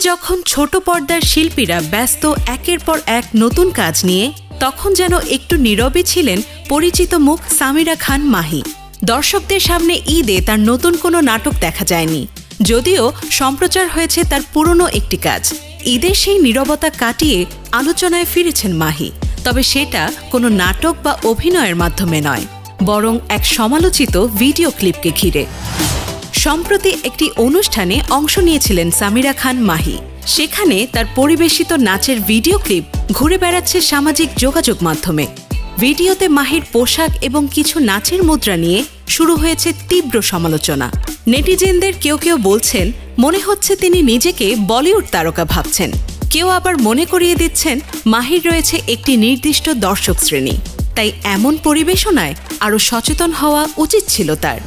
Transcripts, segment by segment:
যখন ছোট পর্দার শিল্পীরা ব্যস্ত একের পর এক নতুন কাজ নিয়ে, তখন যেন একটু নীরবে ছিলেন পরিচিত মুখ সামিরা খান মাহি। দর্শকদের সামনে ঈদে তার নতুন কোনো নাটক দেখা যায়নি, যদিও সম্প্রচার হয়েছে তার পুরনো একটি কাজ। ঈদের সেই নীরবতা কাটিয়ে আলোচনায় ফিরেছেন মাহি, তবে সেটা কোনো নাটক বা অভিনয়ের মাধ্যমে নয়, বরং এক সমালোচিত ভিডিও ক্লিপকে ঘিরে। সম্প্রতি একটি অনুষ্ঠানে অংশ নিয়েছিলেন সামিরা খান মাহি। সেখানে তার পরিবেশিত নাচের ভিডিও ক্লিপ ঘুরে বেড়াচ্ছে সামাজিক যোগাযোগ মাধ্যমে। ভিডিওতে মাহির পোশাক এবং কিছু নাচের মুদ্রা নিয়ে শুরু হয়েছে তীব্র সমালোচনা। নেটিজেনদের কেউ কেউ বলছেন মনে হচ্ছে তিনি নিজেকে বলিউড তারকা ভাবছেন, কেউ আবার মনে করিয়ে দিচ্ছেন মাহির রয়েছে একটি নির্দিষ্ট দর্শক শ্রেণী, তাই এমন পরিবেশনায় আরও সচেতন হওয়া উচিত ছিল তার।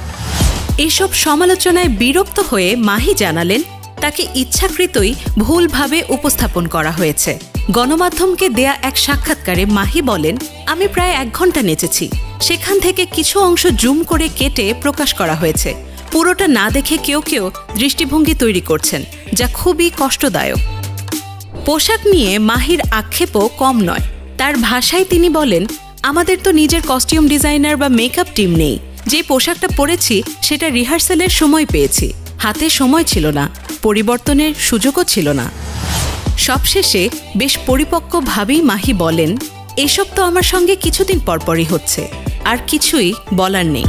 এসব সমালোচনায় বিরক্ত হয়ে মাহি জানালেন তাকে ইচ্ছাকৃতই ভুলভাবে উপস্থাপন করা হয়েছে। গণমাধ্যমকে দেয়া এক সাক্ষাৎকারে মাহি বলেন, আমি প্রায় 1 ঘন্টা নেচেছি, সেখান থেকে কিছু অংশ জুম করে কেটে প্রকাশ করা হয়েছে। পুরোটা না দেখে কেউ কেউ দৃষ্টিভঙ্গি তৈরি করছেন, যা খুবই কষ্টদায়ক। পোশাক নিয়ে মাহির আক্ষেপও কম নয়। তার ভাষায় তিনি বলেন, আমাদের তো নিজের কস্টিউম ডিজাইনার বা মেকআপ টিম নেই। যে পোশাকটা পরেছি সেটা রিহার্সালের সময় পেয়েছি, হাতে সময় ছিল না, পরিবর্তনের সুযোগও ছিল না। সবশেষে বেশ পরিপক্কভাবেই মাহি বলেন, এসব তো আমার সঙ্গে কিছুদিন পরপরই হচ্ছে, আর কিছুই বলার নেই।